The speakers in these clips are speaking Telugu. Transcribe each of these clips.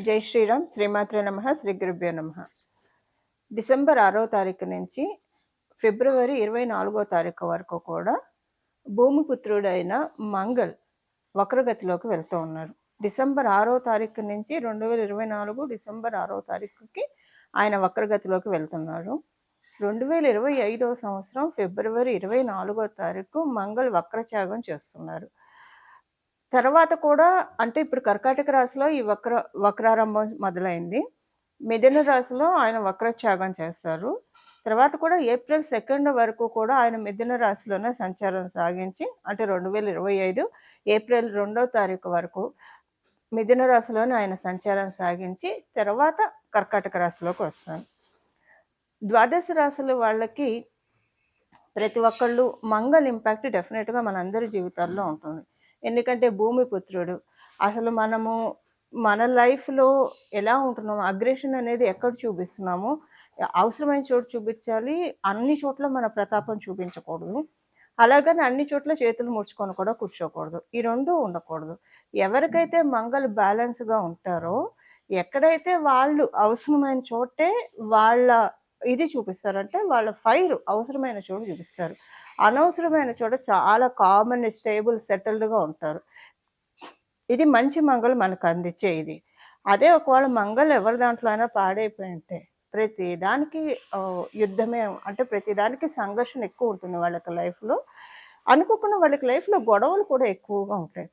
జై శ్రీరామ్. శ్రీమాత్రే నమః. శ్రీ గురుభ్యో నమః. డిసెంబర్ 6వ తారీఖు నుంచి ఫిబ్రవరి 24వ తారీఖు వరకు కూడా భూమిపుత్రుడైన మంగళ్ వక్రగతిలోకి వెళ్తూ ఉన్నారు. డిసెంబర్ 6వ తారీఖు నుంచి 2024 డిసెంబర్ 6వ తారీఖుకి ఆయన వక్రగతిలోకి వెళ్తున్నారు. 2025వ సంవత్సరం ఫిబ్రవరి 24వ తారీఖు మంగళ్ వక్రత్యాగం చేస్తున్నారు. తర్వాత కూడా అంటే ఇప్పుడు కర్కాటక రాశిలో ఈ వక్రారంభం మొదలైంది. మిథున రాశిలో ఆయన వక్రత్యాగం చేస్తారు. తర్వాత కూడా ఏప్రిల్ 2 వరకు కూడా ఆయన మిథున రాశిలోనే సంచారం సాగించి అంటే 2025 ఏప్రిల్ 2వ తారీఖు వరకు మిథున రాశిలోనే ఆయన సంచారం సాగించి తర్వాత కర్కాటక రాశిలోకి వస్తారు. ద్వాదశ రాశుల వాళ్ళకి ప్రతి ఒక్కళ్ళు మంగళ ఇంపాక్ట్ డెఫినెట్గా మనందరి జీవితాల్లో ఉంటుంది. ఎందుకంటే భూమిపుత్రుడు అసలు మనము మన లైఫ్లో ఎలా ఉంటున్నాము, అగ్రెషన్ అనేది ఎక్కడ చూపిస్తున్నాము, అవసరమైన చోటు చూపించాలి, అన్ని చోట్ల మన ప్రతాపం చూపించకూడదు. అలాగని అన్ని చోట్ల చేతులు ముడుచుకొని కూడా కూర్చోకూడదు. ఈ రెండూ ఉండకూడదు. ఎవరికైతే మంగళ బ్యాలెన్స్గా ఉంటారో ఎక్కడైతే వాళ్ళు అవసరమైన చోటే వాళ్ళ ఇది చూపిస్తారంటే వాళ్ళ ఫైర్ అవసరమైన చోటు చూపిస్తారు. అనవసరమైన చోట చాలా కామన్ స్టేబుల్ సెటిల్డ్గా ఉంటారు. ఇది మంచి మంగళ మనకు అందించే ఇది. అదే ఒకవేళ మంగళ ఎవరి దాంట్లో అయినా పాడైపోయి ఉంటే ప్రతి దానికి యుద్ధమే, అంటే ప్రతి దానికి సంఘర్షణ ఎక్కువ ఉంటుంది వాళ్ళకి లైఫ్లో. అనుకోకుండా వాళ్ళకి లైఫ్లో గొడవలు కూడా ఎక్కువగా ఉంటాయి.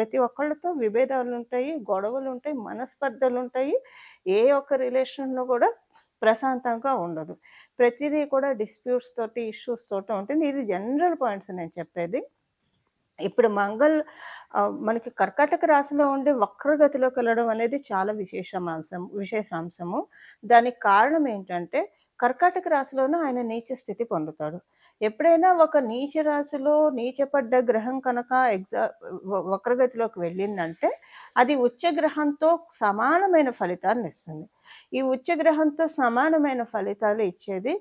ప్రతి ఒక్కళ్ళతో విభేదాలు ఉంటాయి, గొడవలు ఉంటాయి, మనస్పర్ధలు ఉంటాయి. ఏ ఒక్క రిలేషన్లో కూడా ప్రశాంతంగా ఉండదు. ప్రతిదీ కూడా డిస్ప్యూట్స్ తోటి ఇష్యూస్ తోటి ఉంటుంది. ఇది జనరల్ పాయింట్స్ నేను చెప్పేది. ఇప్పుడు మంగళ్ మనకి కర్కాటక రాశిలో ఉండి వక్రగతిలోకి వెళ్ళడం అనేది చాలా విశేషాంశము. దానికి కారణం ఏంటంటే కర్కాటక రాశిలోనూ ఆయన నీచ స్థితి పొందుతాడు. ఎప్పుడైనా ఒక నీచ రాశిలో నీచపడ్డ గ్రహం కనుక వక్రగతిలోకి వెళ్ళిందంటే అది ఉచ్చగ్రహంతో సమానమైన ఫలితాన్ని ఇస్తుంది. ఈ ఉచ్చగ్రహంతో సమానమైన ఫలితాలు ఇచ్చేది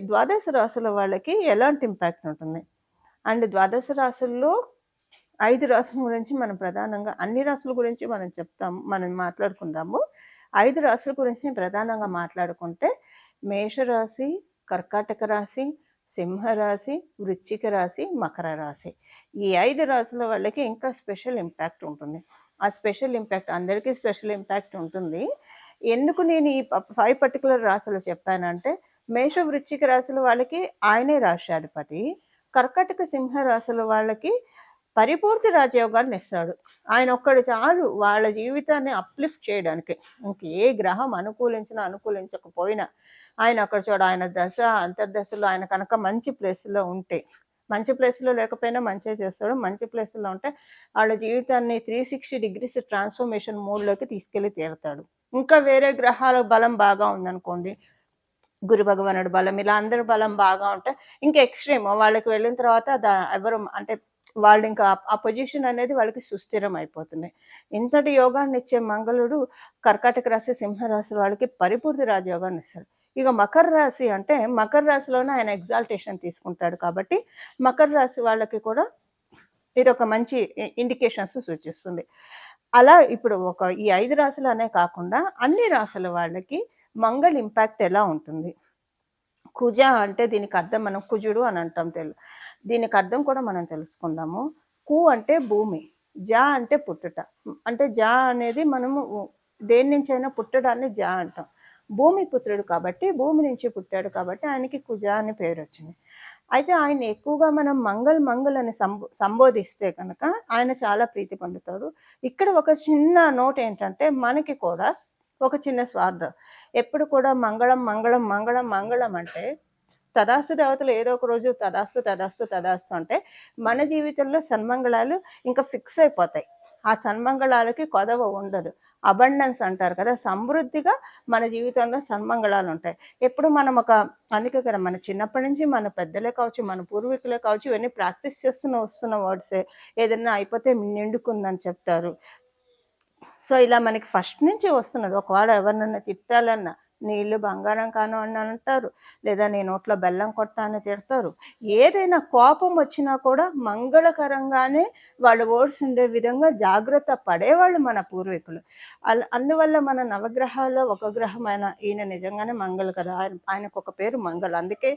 ద్వాదశ రాశుల వాళ్ళకి ఎలాంటి ఇంపాక్ట్ ఉంటుంది. అండ్ ద్వాదశ రాశుల్లో 5 రాశుల గురించి మనం ప్రధానంగా, అన్ని రాశుల గురించి మనం మాట్లాడుకుందాము. 5 రాశుల గురించి ప్రధానంగా మాట్లాడుకుంటే మేషరాశి, కర్కాటక రాశి, సింహరాశి, వృశ్చిక రాశి, మకర రాశి. ఈ 5 రాశుల వాళ్ళకి ఇంకా స్పెషల్ ఇంపాక్ట్ ఉంటుంది. ఆ స్పెషల్ ఇంపాక్ట్ అందరికీ స్పెషల్ ఇంపాక్ట్ ఉంటుంది. ఎందుకు నేను ఈ 5 పర్టికులర్ రాశులు చెప్పానంటే మేష వృశ్చిక రాశుల వాళ్ళకి ఆయనే రాష్ట్రాధిపతి. కర్కాటక సింహ రాశుల వాళ్ళకి పరిపూర్తి రాజయోగాన్ని ఇస్తాడు. ఆయన ఒక్కడు చాలు వాళ్ళ జీవితాన్ని అప్లిఫ్ట్ చేయడానికి. ఏ గ్రహం అనుకూలించకపోయినా ఆయన ఒక్కడు చూడ, ఆయన దశ అంతర్దశలో ఆయన కనుక మంచి ప్లేస్లో ఉంటే, మంచి ప్లేస్లో లేకపోయినా మంచిగా చేస్తాడు. మంచి ప్లేస్లో ఉంటే వాళ్ళ జీవితాన్ని 360 degrees ట్రాన్స్ఫర్మేషన్ మోడ్లోకి తీసుకెళ్ళి తీరుతాడు. ఇంకా వేరే గ్రహాల బలం బాగా ఉందనుకోండి, గురు భగవానుడు బలం, ఇలా అందరి బలం బాగా ఉంటే ఇంకా ఎక్స్ట్రీమ్ వాళ్ళకి వెళ్ళిన తర్వాత ఎవరు అంటే వాళ్ళు ఇంకా ఆ పొజిషన్ అనేది వాళ్ళకి సుస్థిరం అయిపోతుంది. ఇంతటి యోగాన్ని ఇచ్చే మంగళుడు కర్కాటక రాశి, సింహరాశి వాళ్ళకి పరిపూర్తి రాజయోగాన్ని ఇస్తాడు. ఇక మకర రాశి అంటే మకర రాశిలోనే ఆయన ఎగ్జాల్టేషన్ తీసుకుంటాడు కాబట్టి మకర రాశి వాళ్ళకి కూడా ఇది ఒక మంచి ఇండికేషన్స్ సూచిస్తుంది. అలా ఇప్పుడు ఈ 5 రాశులు అనే కాకుండా అన్ని రాశుల వాళ్ళకి మంగళ ఇంపాక్ట్ ఎలా ఉంటుంది. కుజ అంటే దీనికి అర్థం మనం కుజుడు అని అంటాం. దీనికి అర్థం కూడా మనం తెలుసుకుందాము. కు అంటే భూమి, జా అంటే పుట్టుట. అంటే జా అనేది మనము దేని నుంచి అయినా పుట్టడాన్ని జా అంటాం. భూమి పుత్రుడు కాబట్టి భూమి నుంచి పుట్టాడు కాబట్టి ఆయనకి కుజ అని పేరు వచ్చింది. అయితే ఆయన ఎక్కువగా మనం మంగళ్ అని సంబోధిస్తే కనుక ఆయన చాలా ప్రీతి పొందుతాడు. ఇక్కడ ఒక చిన్న నోట్ ఏంటంటే మనకి కూడా ఒక చిన్న స్వార్థం. ఎప్పుడు కూడా మంగళం అంటే తదాస్తు దేవతలు ఏదో ఒక రోజు తదాస్తు అంటే మన జీవితంలో సన్మంగళాలు ఇంకా ఫిక్స్ అయిపోతాయి. ఆ సన్మంగళాలకి కొదవ ఉండదు. అబండెన్స్ అంటారు కదా, సమృద్ధిగా మన జీవితంలో సన్మంగళాలు ఉంటాయి. ఎప్పుడు మనం అందుకే కదా మన చిన్నప్పటి నుంచి మన పెద్దలే కావచ్చు, మన పూర్వీకులే కావచ్చు, ఇవన్నీ ప్రాక్టీస్ వస్తున్న వర్డ్సే. ఏదైనా అయిపోతే నిండుకుందని చెప్తారు. సో ఇలా మనకి ఫస్ట్ నుంచి వస్తున్నది. ఒకవేళ ఎవరినన్నా తిట్టాలన్నా, నీ ఇల్లు బంగారం కాను అని అంటారు, లేదా నీ నోట్లో బెల్లం కొడతా అని తిడతారు. ఏదైనా కోపం వచ్చినా కూడా మంగళకరంగానే వాళ్ళు వర్డ్స్ ఉండే విధంగా జాగ్రత్త పడేవాళ్ళు మన పూర్వీకులు. అందువల్ల మన నవగ్రహాల్లో ఒక గ్రహమైన ఈయన నిజంగానే మంగళ కదా, ఆయనకు ఒక పేరు మంగళ. అందుకే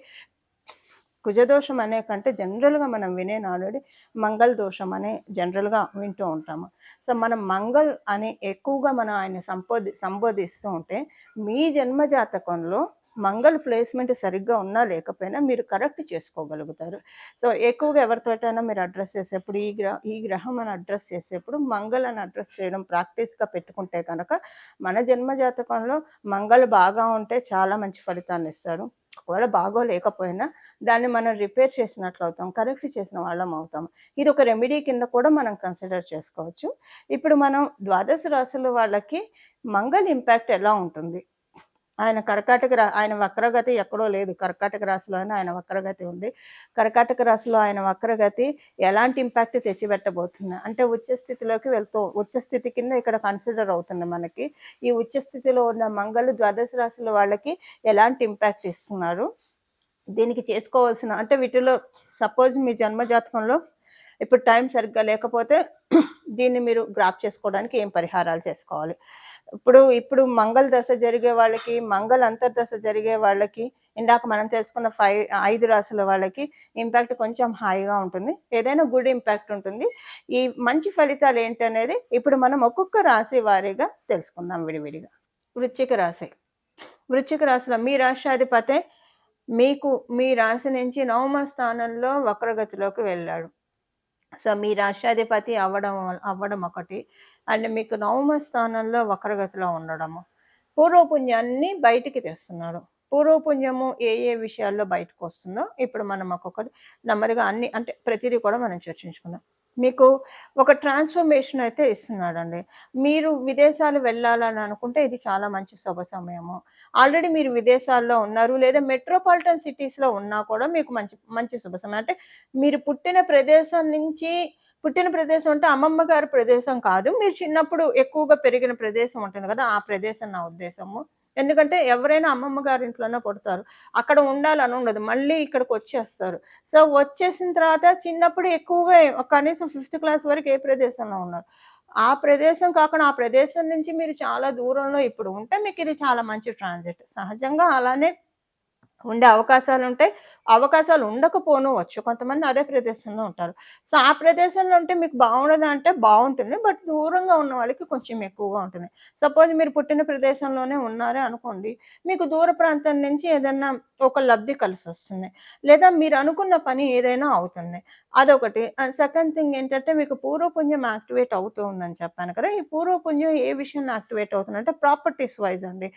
కుజదోషం అనే కంటే జనరల్గా మనం వినే నానుడి మంగళ దోషం అనే జనరల్గా వింటూ ఉంటాము. సో మనం మంగళ్ అని ఎక్కువగా మనం ఆయన సంబోధిస్తూ ఉంటే, మీ జన్మ జాతకంలో మంగళ ప్లేస్మెంట్ సరిగ్గా ఉన్నా లేకపోయినా మీరు కరెక్ట్ చేసుకోగలుగుతారు. సో ఎక్కువగా ఎవరితోటైనా మీరు అడ్రస్ చేసేప్పుడు ఈ గ్రహం అని అడ్రస్ చేసేప్పుడు మంగళ అని అడ్రస్ చేయడం ప్రాక్టీస్గా పెట్టుకుంటే కనుక మన జన్మ జాతకంలో మంగళ బాగా ఉంటే చాలా మంచి ఫలితాన్ని ఇస్తారు. ఒకవేళ బాగోలేకపోయినా దాన్ని మనం రిపేర్ చేసినట్లు అవుతాం, కరెక్ట్ చేసిన వాళ్ళం అవుతాం. ఇది ఒక రెమెడీ కింద కూడా మనం కన్సిడర్ చేసుకోవచ్చు. ఇప్పుడు మనం ద్వాదశ రాశుల వాళ్ళకి మంగళ ఇంపాక్ట్ ఎలా ఉంటుంది? ఆయన ఆయన వక్రగతి ఎక్కడో లేదు, కర్కాటక రాశిలోనే ఆయన వక్రగతి ఉంది. కర్కాటక రాశిలో ఆయన వక్రగతి ఎలాంటి ఇంపాక్ట్ తెచ్చిపెట్టబోతుంది అంటే ఉచ్చ స్థితి కింద ఇక్కడ కన్సిడర్ అవుతుంది మనకి. ఈ ఉచ్చ స్థితిలో ఉన్న మంగళ ద్వాదశ రాశుల వాళ్ళకి ఎలాంటి ఇంపాక్ట్ ఇస్తున్నారు, దీనికి చేసుకోవాల్సిన అంటే వీటిలో సపోజ్ మీ జన్మజాతకంలో ఇప్పుడు టైం సరిగ్గా లేకపోతే దీన్ని మీరు గ్రాప్ చేసుకోవడానికి ఏం పరిహారాలు చేసుకోవాలి. ఇప్పుడు మంగళ దశ జరిగే వాళ్ళకి, మంగళ అంతర్దశ జరిగే వాళ్ళకి, ఇందాక మనం తెలుసుకున్న 5 రాశుల వాళ్ళకి ఇంపాక్ట్ కొంచెం హాయిగా ఉంటుంది, ఏదైనా గుడ్ ఇంపాక్ట్ ఉంటుంది. ఈ మంచి ఫలితాలు ఏంటనేది ఇప్పుడు మనం ఒక్కొక్క రాశి వారీగా తెలుసుకుందాం విడివిడిగా. వృశ్చిక రాశిలో మీ రాష్ట్రాధిపతే మీకు మీ రాశి నుంచి 9వ స్థానంలో వక్రగతిలోకి వెళ్ళాడు. సో మీ రాష్ట్రాధిపతి అవ్వడం ఒకటి, అండ్ మీకు 9వ స్థానంలో వక్రగతిలో ఉండడము. పూర్వపుణ్యాన్ని బయటికి తెస్తున్నాడు. పూర్వపుణ్యము ఏ విషయాల్లో బయటకు వస్తుందో ఇప్పుడు మనం ఒక్కొక్కటి నెమ్మదిగా అన్ని అంటే ప్రతిదీ కూడా మనం చర్చించుకుందాం. మీకు ఒక ట్రాన్స్ఫర్మేషన్ అయితే ఇస్తున్నాడండి. మీరు విదేశాలు వెళ్ళాలని అనుకుంటే ఇది చాలా మంచి శుభ సమయము. ఆల్రెడీ మీరు విదేశాల్లో ఉన్నారు లేదా మెట్రోపాలిటన్ సిటీస్లో ఉన్నా కూడా మీకు మంచి మంచి శుభ సమయం. అంటే మీరు పుట్టిన ప్రదేశం అంటే అమ్మమ్మ గారి ప్రదేశం కాదు, మీరు చిన్నప్పుడు ఎక్కువగా పెరిగిన ప్రదేశం ఉంటుంది కదా, ఆ ప్రదేశం నా ఉద్దేశము. ఎందుకంటే ఎవరైనా అమ్మమ్మ గారి ఇంట్లోనే పుడతారు, అక్కడ ఉండాలని ఉండదు, మళ్ళీ ఇక్కడికి వచ్చేస్తారు. సో వచ్చేసిన తర్వాత చిన్నప్పుడు ఎక్కువగా కనీసం 5th క్లాస్ వరకు ఏ ప్రదేశంలో ఉన్నారు, ఆ ప్రదేశం కాకుండా ఆ ప్రదేశం నుంచి మీరు చాలా దూరంలో ఇప్పుడు ఉంటే మీకు ఇది చాలా మంచి ట్రాన్సిట్. సహజంగా అలానే ఉండే అవకాశాలు ఉంటాయి, అవకాశాలు ఉండకపోవచ్చు. కొంతమంది అదే ప్రదేశంలో ఉంటారు. సో ఆ ప్రదేశంలో ఉంటే మీకు బాగుండదు అంటే బాగుంటుంది, బట్ దూరంగా ఉన్న వాళ్ళకి కొంచెం ఎక్కువగా ఉంటుంది. సపోజ్ మీరు పుట్టిన ప్రదేశంలోనే ఉన్నారే అనుకోండి, మీకు దూర ప్రాంతం నుంచి ఏదైనా ఒక లబ్ధి కలిసి వస్తుంది, లేదా మీరు అనుకున్న పని ఏదైనా అవుతుంది, అదొకటి. సెకండ్ థింగ్ ఏంటంటే మీకు పూర్వపుణ్యం యాక్టివేట్ అవుతూ ఉందని చెప్పాను కదా. ఈ పూర్వపుణ్యం ఏ విషయంలో యాక్టివేట్ అవుతుందంటే ప్రాపర్టీస్ వైజ్ అండి.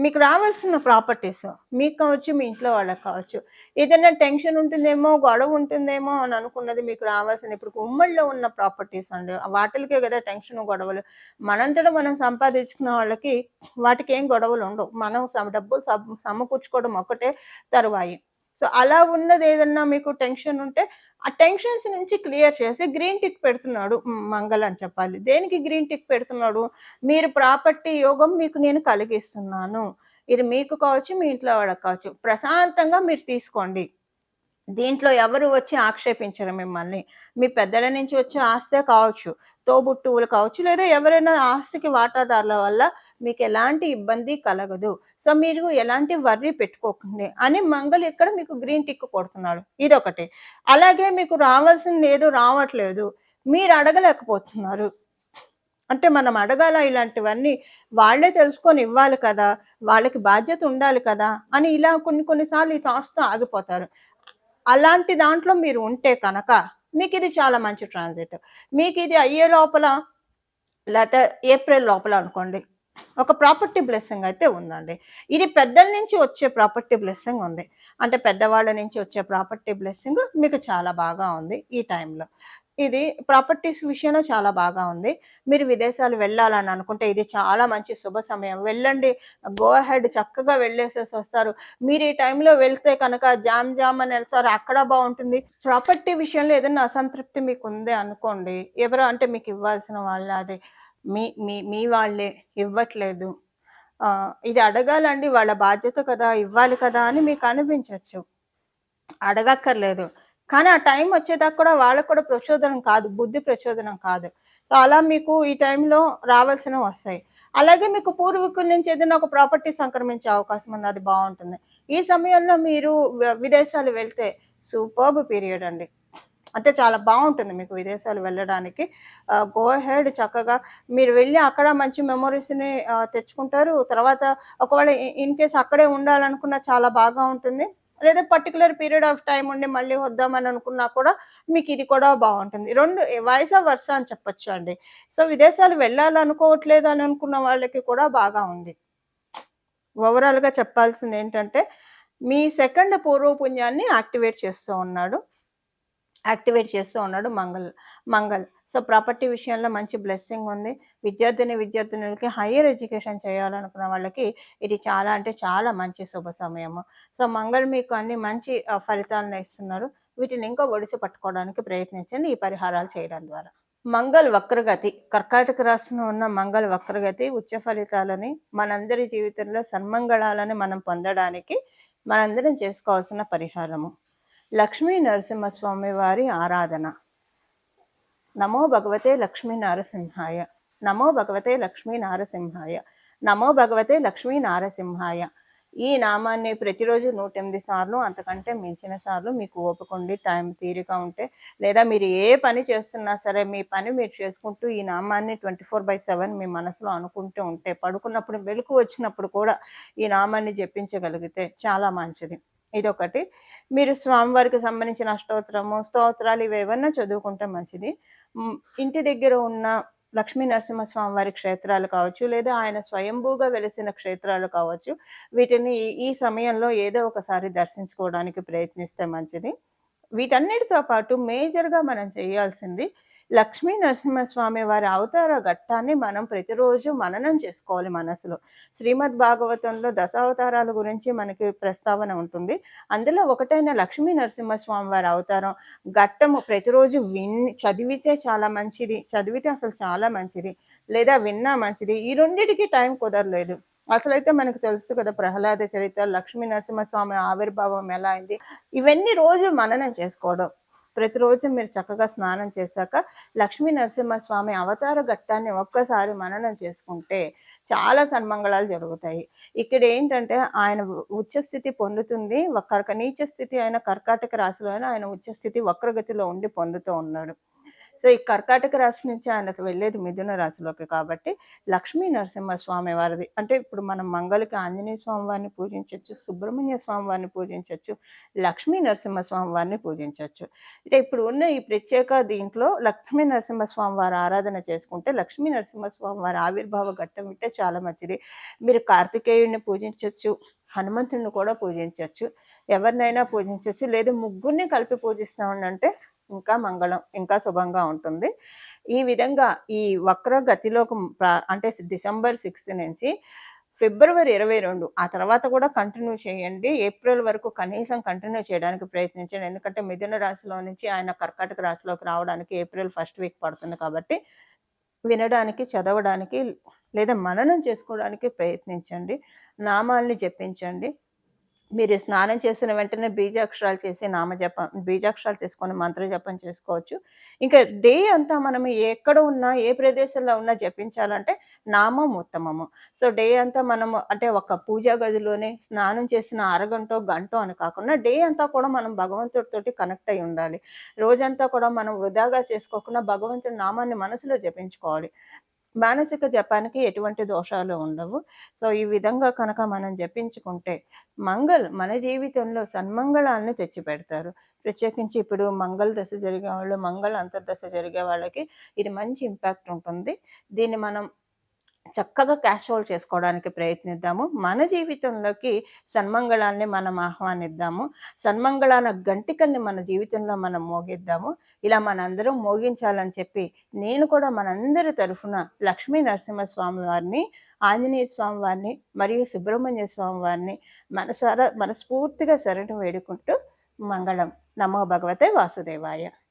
మీకు రావాల్సిన ప్రాపర్టీస్ మీకు కావచ్చు, మీ ఇంట్లో వాళ్ళకి కావచ్చు. ఏదైనా టెన్షన్ ఉంటుందేమో, గొడవ ఉంటుందేమో అని అనుకున్నది మీకు రావాల్సిన ఇప్పుడు ఉమ్మడిలో ఉన్న ప్రాపర్టీస్ అండి, వాటికే కదా టెన్షన్ గొడవలు. మనంతటా మనం సంపాదించుకున్న వాళ్ళకి వాటికి ఏం గొడవలు ఉండవు, మనం డబ్బులు సమకూర్చుకోవడం ఒకటే తరువాయి. సో అలా ఉన్నది ఏదన్నా మీకు టెన్షన్ ఉంటే ఆ టెన్షన్స్ నుంచి క్లియర్ చేసి గ్రీన్ టిక్ పెడుతున్నాడు మంగళ అని చెప్పాలి. దేనికి గ్రీన్ టిక్ పెడుతున్నాడు? మీరు ప్రాపర్టీ యోగం మీకు నేను కలిగిస్తున్నాను, ఇది మీకు కావచ్చు, మీ ఇంట్లో వాళ్ళకి కావచ్చు, ప్రశాంతంగా మీరు తీసుకోండి. దీంట్లో ఎవరు వచ్చి ఆక్షేపించరు మిమ్మల్ని. మీ పెద్దల నుంచి వచ్చే ఆస్తే కావచ్చు, తోబుట్టువులు కావచ్చు, లేదా ఎవరైనా ఆస్తికి వాటాదారుల వల్ల మీకు ఎలాంటి ఇబ్బంది కలగదు. సో మీరు ఎలాంటి వర్రీ పెట్టుకోకండి అని మంగళ ఇక్కడ మీకు గ్రీన్ టిక్ కొడుతున్నాడు. ఇదొకటి. అలాగే మీకు రావాల్సింది ఏదో రావట్లేదు, మీరు అడగలేకపోతున్నారు. అంటే మనం అడగాల ఇలాంటివన్నీ, వాళ్ళే తెలుసుకొని ఇవ్వాలి కదా, వాళ్ళకి బాధ్యత ఉండాలి కదా అని ఇలా కొన్నిసార్లు ఈ థాట్స్తో ఆగిపోతారు. అలాంటి దాంట్లో మీరు ఉంటే కనుక మీకు ఇది చాలా మంచి ట్రాన్సిట్. మీకు ఇది అయ్యే లోపల లేకపోతే ఏప్రిల్ లోపల అనుకోండి ఒక ప్రాపర్టీ బ్లెస్సింగ్ అయితే ఉందండి. ఇది పెద్దల నుంచి వచ్చే ప్రాపర్టీ బ్లెస్సింగ్ ఉంది, అంటే పెద్దవాళ్ళ నుంచి వచ్చే ప్రాపర్టీ బ్లెస్సింగ్ మీకు చాలా బాగా ఉంది ఈ టైంలో. ఇది ప్రాపర్టీస్ విషయంలో చాలా బాగా ఉంది. మీరు విదేశాలు వెళ్ళాలని అనుకుంటే ఇది చాలా మంచి శుభ సమయం, వెళ్ళండి, గో అహెడ్, చక్కగా వెళ్ళేసేసి వస్తారు. మీరు ఈ టైంలో వెళ్తే కనుక జామ్ అని వెళ్తారు, అక్కడ బాగుంటుంది. ప్రాపర్టీ విషయంలో ఏదైనా అసంతృప్తి మీకు ఉంది అనుకోండి, ఎవరో అంటే మీకు ఇవ్వాల్సిన వాళ్ళ అదే మీ మీ మీ వాళ్ళే ఇవ్వట్లేదు, ఇది అడగాలండి వాళ్ళ బాధ్యత కదా! ఇవ్వాలి కదా! అని మీకు అనిపించొచ్చు. అడగక్కర్లేదు. కానీ ఆ టైం వచ్చేదాకా కూడా వాళ్ళకి కూడా ప్రచోదనం కాదు. బుద్ధి ప్రచోదనం కాదు. సో, అలా మీకు ఈ టైంలో రావాల్సినవొస్తాయి. అలాగే మీకు పూర్వీకుల నుంచి ఏదైనా ఒక ప్రాపర్టీ సంక్రమించే అవకాశం ఉంది. అది బావుంటుంది. ఈ సమయంలో మీరు విదేశాలు వెళ్తే సూపర్బ్ పీరియడ్ అండి. అంటే చాలా బావుంటుంది మీకు విదేశాలు వెళ్ళడానికి. గో అహెడ్ చక్కగా మీరు వెళ్లి అక్కడ మంచి మెమోరీస్‌ని తెచ్చుకుంటారు. తర్వాత ఒకవేళ ఇన్ కేస్ అక్కడే ఉండాలనుకున్నా చాలా బాగా ఉంటుంది. లేదా పర్టిక్యులర్ పీరియడ్ ఆఫ్ టైమ్ ఉండి మళ్ళీ వద్దామని అనుకున్నా కూడా మీకిది కూడా బావుంటుంది. 2 వైస్ వర్సా అని చెప్పొచ్చు అండి. సో, విదేశాలు వెళ్ళాలనుకోవట్లేదు అని అనుకున్న వాళ్ళకి కూడా బాగా ఉంది. ఓవరాల్‌గా చెప్పాల్సిందేంటంటే, మీ సెకండ్ పూర్వ పుణ్యాన్ని యాక్టివేట్ చేస్తూ ఉన్నాడు మంగళ్. సో, ప్రాపర్టీ విషయంలో మంచి బ్లెస్సింగ్ ఉంది. విద్యార్థినులకి హైయర్ ఎడ్యుకేషన్ చేయాలనుకున్న వాళ్ళకి ఇది చాలా అంటే చాలా మంచి శుభ సమయము. సో, మంగళ్ మీకు అన్ని మంచి ఫలితాలను ఇస్తున్నారు. వీటిని ఇంకా ఒడిసి పట్టుకోవడానికి ప్రయత్నించండి ఈ పరిహారాలు చేయడం ద్వారా. మంగళ్ వక్రగతి కర్కాటక రాశిలో ఉన్న మంగళ్ వక్రగతి ఉచ్చ ఫలితాలని మనందరి జీవితంలో సన్మంగళాలని మనం పొందడానికి మనందరం చేసుకోవాల్సిన పరిహారము. లక్ష్మీ నరసింహస్వామి వారి ఆరాధన. నమో భగవతే లక్ష్మీ నారసింహాయ. నమో భగవతే లక్ష్మీ నారసింహాయ. నమో భగవతే లక్ష్మీ నారసింహాయ. ఈ నామాన్ని ప్రతిరోజు 108 సార్లు అంతకంటే మించిన సార్లు మీకు ఓపికండి, టైం తీరిక ఉంటే, లేదా మీరు ఏ పని చేస్తున్నా సరే మీ పని మీరు చేసుకుంటూ ఈ నామాన్ని 24/7 మీ మనసులో అనుకుంటూ ఉంటే, పడుకున్నప్పుడు మెలుకు వచ్చినప్పుడు కూడా ఈ నామాన్ని జపించగలిగితే చాలా మంచిది. ఇదొకటి. మీరు స్వామివారికి సంబంధించిన స్తోత్రాలు ఇవేవన్నా చదువుకుంటే మంచిది. ఇంటి దగ్గర ఉన్న లక్ష్మీ నరసింహస్వామి వారి క్షేత్రాలు కావచ్చు, లేదా ఆయన స్వయంభూగా వెలిసిన క్షేత్రాలు కావచ్చు, వీటిని ఈ సమయంలో ఏదో ఒకసారి దర్శించుకోవడానికి ప్రయత్నిస్తే మంచిది. వీటన్నిటితో పాటు మేజర్‌గా మనం చేయాల్సింది లక్ష్మీ నరసింహస్వామి వారి అవతార ఘట్టాన్ని మనం ప్రతిరోజు మననం చేసుకోవాలి మనసులో. శ్రీమద్ భాగవతంలో దశావతారాల గురించి మనకి ప్రస్తావన ఉంటుంది. అందులో ఒకటైన లక్ష్మీ నరసింహస్వామి వారి అవతారం ఘట్టము ప్రతిరోజు చదివితే చాలా మంచిది. చదివితే అసలు చాలా మంచిది. లేదా విన్నా మంచిది. ఈ రెండిటికి టైం కుదరలేదు. అసలైతే మనకు తెలుసు కదా ప్రహ్లాద చరిత్ర, లక్ష్మీ నరసింహస్వామి ఆవిర్భావం ఎలా అయింది. ఇవన్నీ రోజు మననం చేసుకోవడం. ప్రతిరోజు మీరు చక్కగా స్నానం చేశాక లక్ష్మీ నరసింహస్వామి అవతార ఘట్టాన్ని ఒక్కసారి మననం చేసుకుంటే చాలా సన్మంగళాలు జరుగుతాయి. ఇక్కడ ఏంటంటే ఆయన ఉచ్చస్థితి పొందుతుంది. నీచ స్థితి అయిన కర్కాటక రాశిలో ఆయన ఉచ్చస్థితి వక్రగతిలో ఉండి పొందుతూ ఉన్నాడు. సో, ఈ కర్కాటక రాశి నుంచి ఆయనకు వెళ్ళేది మిథున రాశిలోకి కాబట్టి లక్ష్మీ నరసింహస్వామి వారిది అంటే ఇప్పుడు మనం మంగళకి ఆంజనేయ స్వామి వారిని పూజించవచ్చు, సుబ్రహ్మణ్య స్వామి వారిని పూజించవచ్చు, లక్ష్మీ నరసింహస్వామి వారిని పూజించవచ్చు. అంటే ఇప్పుడు ఉన్న ఈ ప్రత్యేక దీంట్లో లక్ష్మీ నరసింహస్వామి వారి ఆరాధన చేసుకుంటే లక్ష్మీ నరసింహస్వామి వారి ఆవిర్భావ ఘట్టం వింటే చాలా మంచిది. మీరు కార్తికేయుడిని పూజించవచ్చు, హనుమంతుడిని కూడా పూజించవచ్చు, ఎవరినైనా పూజించవచ్చు, లేదా ముగ్గురిని కలిపి పూజిస్తామంటే ఇంకా మంగళం, ఇంకా శుభంగా ఉంటుంది. ఈ విధంగా ఈ వక్ర గతిలోకి అంటే డిసెంబర్ 6 నుంచి ఫిబ్రవరి 22 ఆ తర్వాత కూడా కంటిన్యూ చేయండి. ఏప్రిల్ వరకు కనీసం కంటిన్యూ చేయడానికి ప్రయత్నించండి. ఎందుకంటే మిథున రాశిలో నుంచి ఆయన కర్కాటక రాశిలోకి రావడానికి ఏప్రిల్ ఫస్ట్ వీక్ పడుతుంది కాబట్టి వినడానికి, చదవడానికి లేదా మననం చేసుకోవడానికి ప్రయత్నించండి. నామాల్ని జపించండి. మీరు స్నానం చేసిన వెంటనే బీజాక్షరాలు చేసి బీజాక్షరాలు చేసుకొని మంత్ర జపం చేసుకోవచ్చు. ఇంకా డే అంతా మనం ఎక్కడ ఉన్నా, ఏ ప్రదేశంలో ఉన్నా జపించాలంటే నామం ఉత్తమము. సో, డే అంతా మనము అంటే ఒక పూజా గదిలోనే స్నానం చేసిన అరగంటో, గంటో అని కాకుండా డే అంతా కూడా మనం భగవంతుడితోటి కనెక్ట్ అయ్యి ఉండాలి. రోజంతా కూడా మనం వృధాగా చేసుకోకుండా భగవంతుడి నామాన్ని మనసులో జపించుకోవాలి. మానసిక జపానికి ఎటువంటి దోషాలు ఉండవు. సో, ఈ విధంగా కనుక మనం జపించుకుంటే మన జీవితంలో సన్మంగళాన్ని తెచ్చిపెడతారు. ప్రత్యేకించి ఇప్పుడు మంగళ దశ జరిగేవాళ్ళు, మంగళ అంతర్దశ జరిగే వాళ్ళకి ఇది మంచి ఇంపాక్ట్ ఉంటుంది. దీన్ని మనం చక్కగా క్యాష్ హోల్డ్ చేసుకోవడానికి ప్రయత్నిద్దాము. మన జీవితంలోకి సన్మంగళాన్ని మనం ఆహ్వానిద్దాము. సన్మంగళాల గంటికల్ని మన జీవితంలో మనం మోగిద్దాము. ఇలా మనందరం మోగించాలని చెప్పి నేను కూడా మనందరి తరఫున లక్ష్మీ నరసింహస్వామి వారిని, ఆంజనేయ స్వామి వారిని మరియు సుబ్రహ్మణ్య స్వామి వారిని మనస్ఫూర్తిగా శరణు వేడుకుంటూ మంగళం. నమో భగవతే వాసుదేవాయ.